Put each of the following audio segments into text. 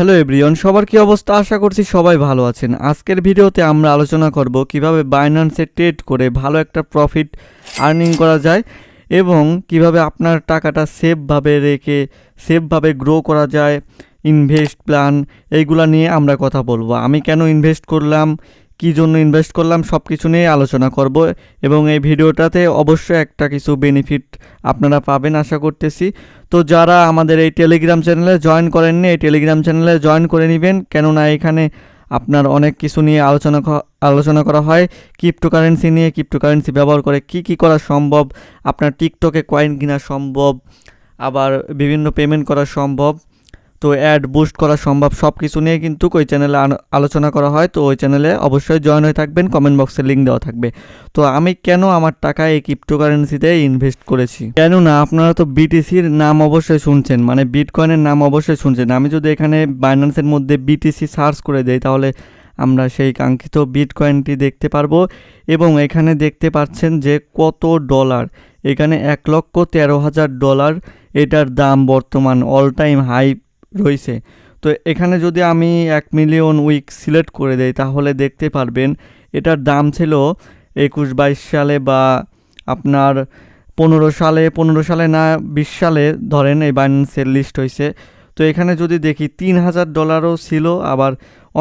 Hello everyone, সবার কি অবস্থা? আশা করছি সবাই ভালো আছেন। আজকের ভিডিওতে আমরা আলোচনা করব কিভাবে বাইন্যান্সে ট্রেড করে ভালো একটা প্রফিট আর্নিং করা যায় এবং কিভাবে আপনার টাকাটা সেফভাবে রেখে সেফভাবে গ্রো করা যায়। ইনভেস্ট প্ল্যান এইগুলা নিয়ে আমরা কথা বলবো। আমি কেন ইনভেস্ট করলাম, কী জন্য ইনভেস্ট করলাম, সব কিছু নিয়ে আলোচনা করব এবং এই ভিডিওটাতে অবশ্যই একটা কিছু বেনিফিট আপনারা পাবেন আশা করতেছি। তো যারা আমাদের এই টেলিগ্রাম চ্যানেলে জয়েন করেননি, এই টেলিগ্রাম চ্যানেলে জয়েন করে নেবেন, কেননা এখানে আপনার অনেক কিছু নিয়ে আলোচনা করা হয়। ক্রিপ্টোকারেন্সি নিয়ে, ক্রিপ্টোকারেন্সি ব্যবহার করে কি কি করা সম্ভব, আপনার টিকটকে কয়েন কেনা সম্ভব, আবার বিভিন্ন পেমেন্ট করা সম্ভব, তো অ্যাড বুস্ট করা সম্ভব, সব কিছু নিয়ে কিন্তু ওই চ্যানেলে আলোচনা করা হয়। তো ওই চ্যানেলে অবশ্যই জয়েন হয়ে থাকবেন, কমেন্ট বক্সে লিঙ্ক দেওয়া থাকবে। তো আমি কেন আমার টাকা এই ক্রিপ্টোকারেন্সিতে ইনভেস্ট করেছি, কেননা আপনারা তো বিটিসির নাম অবশ্যই শুনছেন, মানে বিটকয়েনের নাম অবশ্যই শুনছেন। আমি যদি এখানে বাইন্যান্সের মধ্যে বিটিসি সার্চ করে দেই তাহলে আমরা সেই কাঙ্ক্ষিত বিটকয়েনটি দেখতে পারবো এবং এখানে দেখতে পাচ্ছেন যে কত ডলার, এখানে 1,13,000 ডলার এটার দাম বর্তমান অল টাইম হাই রয়েছে। তো এখানে যদি আমি 1 মিলিয়ন উইক সিলেক্ট করে দেই তাহলে দেখতে পারবেন এটার দাম ছিল 21-22 সালে বা আপনার 15 সালে না 20 সালে ধরেন এই বাইন্যান্সের লিস্ট হয়েছে। তো এখানে যদি দেখি 3,000 ডলারও ছিল, আবার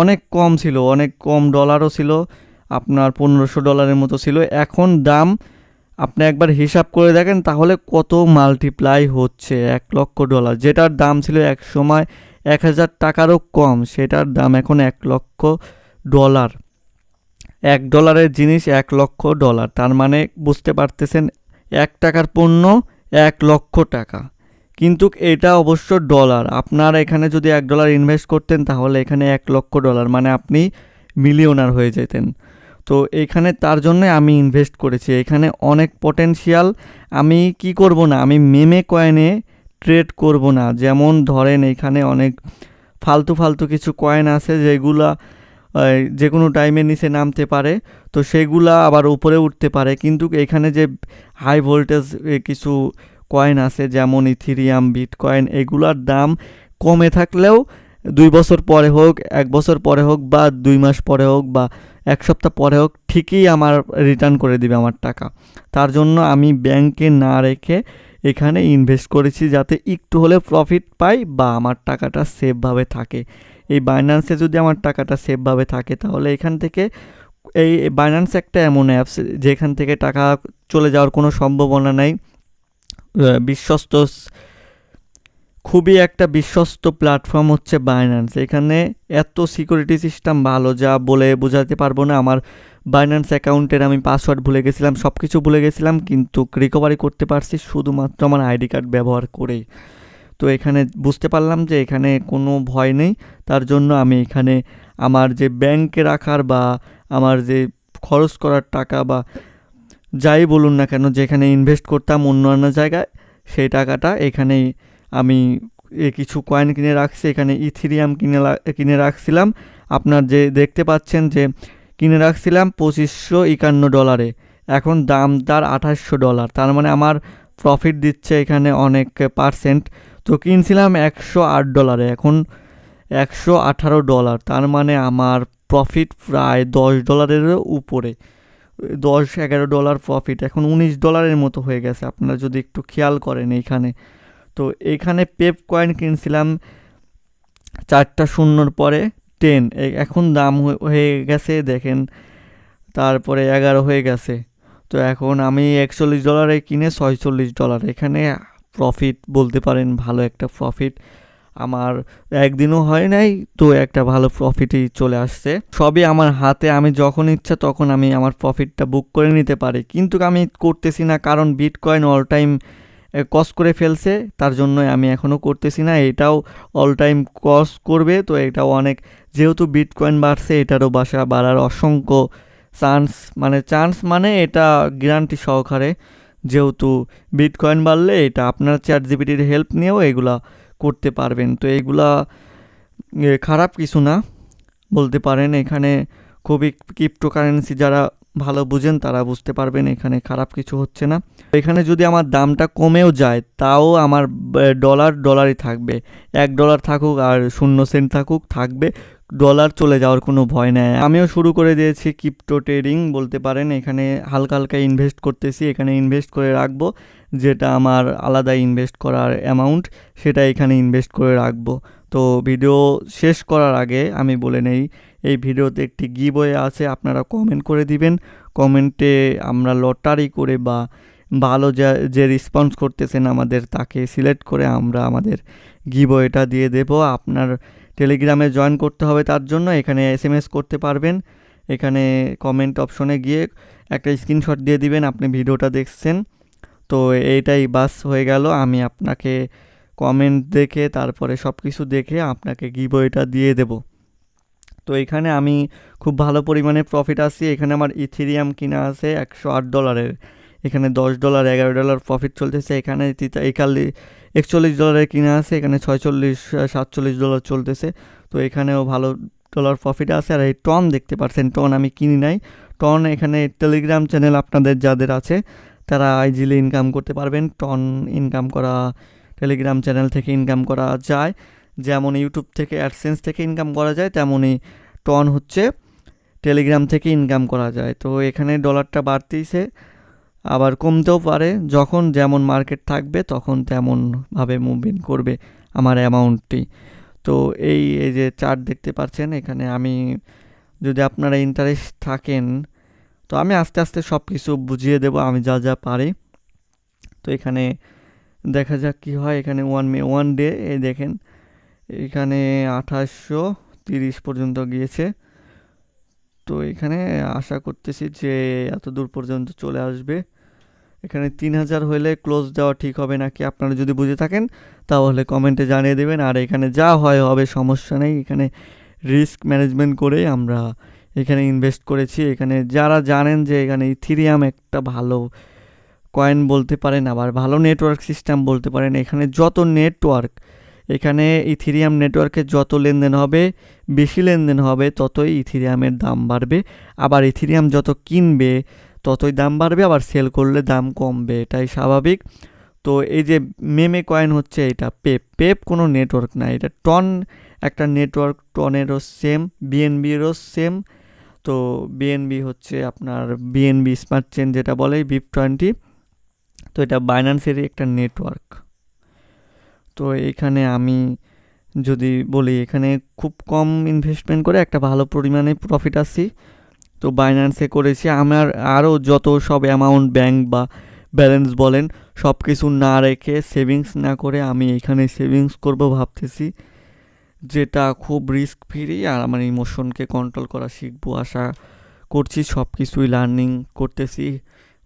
অনেক কম ছিল, অনেক কম ডলারও ছিল, আপনার 1500 ডলারের মতো ছিল। এখন দাম আপনি একবার হিসাব করে দেখেন তাহলে কত মাল্টিপ্লাই হচ্ছে। 1,00,000 যেটার দাম ছিল এক সময় 1,000 টাকারও কম, সেটার দাম এখন 1,00,000 ডলার। $1 জিনিস 1,00,000 ডলার, তার মানে বুঝতে পারতেছেন 1 টাকার পণ্য 1,00,000 টাকা। কিন্তু এটা অবশ্য ডলার। আপনার এখানে যদি $1 ইনভেস্ট করতেন তাহলে এখানে 1,00,000 ডলার, মানে আপনি মিলিয়নার হয়ে যেতেন। তো এখানে তার জন্য আমি ইনভেস্ট করেছি, এখানে অনেক পটেনশিয়াল। আমি কি করব না, আমি মেমে কয়েনে ট্রেড করব না। যেমন ধরেন এখানে অনেক ফালতু ফালতু কিছু কয়েন আছে যেগুলা যে কোনো টাইমে নিচে নামতে পারে, তো সেগুলা আবার উপরে উঠতে পারে। কিন্তু এখানে যে হাই ভোল্টেজ কিছু কয়েন আছে যেমন ইথিরিয়াম, বিটকয়েন, এগুলার দাম কমে থাকলেও 2 বছর পরে হোক, 1 বছর পরে হোক, বা 2 মাস পরে হোক, বা 1 সপ্তাহ পরে হোক, ঠিকই আমার রিটার্ন করে দিবে আমার টাকা। তার জন্য আমি ব্যাংকে না রেখে এখানে ইনভেস্ট করেছি যাতে একটু হলে প্রফিট পাই বা আমার টাকাটা সেফভাবে থাকে। এই বাইন্যান্সে যদি আমার টাকাটা সেফভাবে থাকে তাহলে এখান থেকে এই বাইন্যান্স একটা এমন অ্যাপস যেখান থেকে টাকা চলে যাওয়ার কোনো সম্ভাবনা নাই। বিশ্বস্ত, খুবই একটা বিশ্বস্ত প্ল্যাটফর্ম হচ্ছে বাইন্যান্স। এখানে এত সিকিউরিটি সিস্টেম ভালো যা বলে বোঝাতে পারবো না। আমার বাইন্যান্স অ্যাকাউন্টের আমি পাসওয়ার্ড ভুলে গেছিলাম, সব কিছু ভুলে গেছিলাম, কিন্তু রিকভারি করতে পারছি শুধুমাত্র আমার আইডি কার্ড ব্যবহার করেই। তো এখানে বুঝতে পারলাম যে এখানে কোনো ভয় নেই। তার জন্য আমি এখানে আমার যে ব্যাংকে রাখার বা আমার যে খরচ করার টাকা বা যাই বলুন না কেন, যেখানে ইনভেস্ট করতাম অন্য জায়গায়, সেই টাকাটা এখানেই আমি কিছু কয়েন কিনে রাখছি। এখানে ইথিরিয়াম কিনে রাখছিলাম, আপনার যে দেখতে পাচ্ছেন যে কিনে রাখছিলাম 2,551 ডলারে, এখন দাম তার 2,800 ডলার, তার মানে আমার প্রফিট দিচ্ছে এখানে অনেক পার্সেন্ট। তো কিনছিলাম 108 ডলারে, এখন 118 ডলার, তার মানে আমার প্রফিট প্রায় $10 উপরে, 10-11 ডলার প্রফিট, এখন 19 ডলারের মতো হয়ে গেছে আপনারা যদি একটু খেয়াল করেন এইখানে। তো এইখানে পেপ কয়েন কিনছিলাম 4টা শূন্যর পরে 10, এখন দাম হয়ে গেছে দেখেন, তারপরে 11 হয়ে গেছে। তো এখন আমি 41 ডলারে কিনে 46 ডলার, এখানে প্রফিট বলতে পারেন, ভালো একটা প্রফিট। আমার একদিনও হয় নাই তো একটা ভালো প্রফিটই চলে আসছে। সবই আমার হাতে, আমি যখন ইচ্ছা তখন আমি আমার প্রফিটটা বুক করে নিতে পারি, কিন্তু আমি করতেছি না কারণ বিটকয়েন অল টাইম কস্ট করে ফেলছে, তার জন্যই আমি এখনও করতেছি না। এটাও অল টাইম কস্ট করবে, তো এটাও অনেক, যেহেতু বিটকয়েন বাড়ছে এটারও বাড়ার অসংখ্য চান্স মানে এটা গ্যারান্টি সহকারে, যেহেতু বিটকয়েন বাড়লে এটা আপনার চ্যাট জিপিটির হেল্প নিয়েও এগুলা করতে পারবেন। তো এইগুলা খারাপ কিছু না বলতে পারেন। এখানে খুবই ক্রিপ্টোকারেন্সি যারা ভালো বুঝেন তারা বুঝতে পারবেন এখানে খারাপ কিছু হচ্ছে না। এখানে যদি আমার দামটা কমেও যায় তাও আমার ডলারই থাকবে, $1 থাকুক আর 0 সেন্ট থাকবে, ডলার চলে যাওয়ার কোনো ভয় নেই। আমিও শুরু করে দিয়েছি ক্রিপ্টো ট্রেডিং বলতে পারেন। এখানে হালকা হালকা ইনভেস্ট করতেছি, এখানে ইনভেস্ট করে রাখবো, যেটা আমার আলাদা ইনভেস্ট করার অ্যামাউন্ট সেটা এখানে ইনভেস্ট করে রাখবো। তো ভিডিও শেষ করার আগে আমি বলে নেই, এই ভিডিওতে একটি গিভওয়ে আছে, আপনারা কমেন্ট করে দিবেন। কমেন্টে আমরা লটারি করে বা ভালো যে রেসপন্স করতেছেন আমাদের তাকে সিলেক্ট করে আমরা আমাদের গিভওয়েটা দিয়ে দেব। আপনার টেলিগ্রামে জয়েন করতে হবে, তার জন্য এখানে SMS করতে পারবেন। এখানে কমেন্ট অপশনে গিয়ে একটা স্ক্রিনশট দিয়ে দিবেন আপনি ভিডিওটা দেখছেন। তো এইটাই বাস হয়ে গেল। আমি আপনাকে কমেন্ট দেখে তারপরে সব কিছু দেখে আপনাকে গিভওয়েটা দিয়ে দেব। তো এখানে আমি খুব ভালো পরিমাণে প্রফিট আসছি। এখানে আমার ইথেরিয়াম কিনা আছে $108, এখানে $10 $11 প্রফিট চলতেছে। এখানে $41 কিনা আছে, এখানে $46-47 চলতেছে। তো এখানেও ভালো ডলার প্রফিট আছে। আর এই টন দেখতে পাচ্ছেন, টন আমি কিনি নাই। টন এখানে টেলিগ্রাম চ্যানেল আপনাদের যাদের আছে তারা ইজিলি ইনকাম করতে পারবেন। টন ইনকাম করা টেলিগ্রাম চ্যানেল থেকে ইনকাম করা যায়, যেমন ইউটিউব থেকে অ্যাডসেন্স থেকে ইনকাম করা যায়, তেমনই টন হচ্ছে টেলিগ্রাম থেকে ইনকাম করা যায়। তো এখানে ডলারটা বাড়তেইছে, আবার কমতেও পারে, যখন যেমন মার্কেট থাকবে তখন তেমনভাবে মুভমেন্ট করবে আমার অ্যামাউন্টটি। তো এই যে চার্ট দেখতে পাচ্ছেন, এখানে আমি যদি আপনারা ইন্টারেস্ট থাকেন তো আমি আস্তে আস্তে সব কিছু বুঝিয়ে দেবো আমি যা যা পারি। তো এখানে দেখা যাক কি হয়। এখানে ওয়ান ডে এই দেখেন, এখানে 2830 পর্যন্ত গিয়েছে। তো এখানে আশা করতেছি যে এত দূর পর্যন্ত চলে আসবে। এখানে 3000 হলে ক্লোজ দেওয়া ঠিক হবে নাকি, আপনারা যদি বুঝে থাকেন তাহলে কমেন্টে জানিয়ে দেবেন। আর এখানে যা হয় হবে, সমস্যা নেই। এখানে রিস্ক ম্যানেজমেন্ট করে আমরা এখানে ইনভেস্ট করেছি। এখানে যারা জানেন যে এখানে ইথেরিয়াম একটা ভালো কয়েন বলতে পারেন, আবার ভালো নেটওয়ার্ক সিস্টেম বলতে পারেন। এখানে যত নেটওয়ার্ক, এখানে ইথেরিয়াম নেটওয়ার্কে যত লেনদেন হবে, বেশি লেনদেন হবে, ততই ইথেরিয়ামের দাম বাড়বে। আবার ইথেরিয়াম যত কিনবে ততই দাম বাড়বে, আবার সেল করলে দাম কমবে, এটাই স্বাভাবিক। তো এই যে মেমে কয়েন হচ্ছে এটা পেপ কোনো নেটওয়ার্ক না, এটা টন একটা নেটওয়ার্ক। টনেরও সেম, বিএনবিরও সেম। তো বিএনবি হচ্ছে আপনার বিএনবি স্মার্ট চেন যেটা বলে BIP20। তো এটা বাইন্যান্সেরই একটা নেটওয়ার্ক। তো এখানে আমি যদি বলি, এখানে খুব কম ইনভেস্টমেন্ট করে একটা ভালো পরিমাণে প্রফিট আসছি। তো বাইন্যান্সে করেছি। আমার আরও যত সব অ্যামাউন্ট ব্যাংক বা ব্যালেন্স বলেন সব কিছু না রেখে, সেভিংস না করে আমি এখানে সেভিংস করব ভাবতেছি, যেটা খুব রিস্ক ফ্রি। আর আমার ইমোশনকে কন্ট্রোল করা শিখবো আশা করছি। সব কিছুই লার্নিং করতেছি,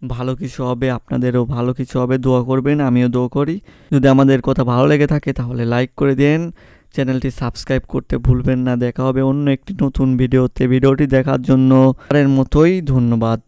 ভালো কিছু হবে, আপনাদেরও ভালো কিছু হবে, দোয়া করবেন, আমিও দোয়া করি। যদি আমাদের কথা ভালো লেগে থাকে তাহলে লাইক করে দেন, চ্যানেলটি সাবস্ক্রাইব করতে ভুলবেন না। দেখা হবে অন্য একটি নতুন ভিডিওতে। ভিডিওটি দেখার জন্য এর মতোই ধন্যবাদ।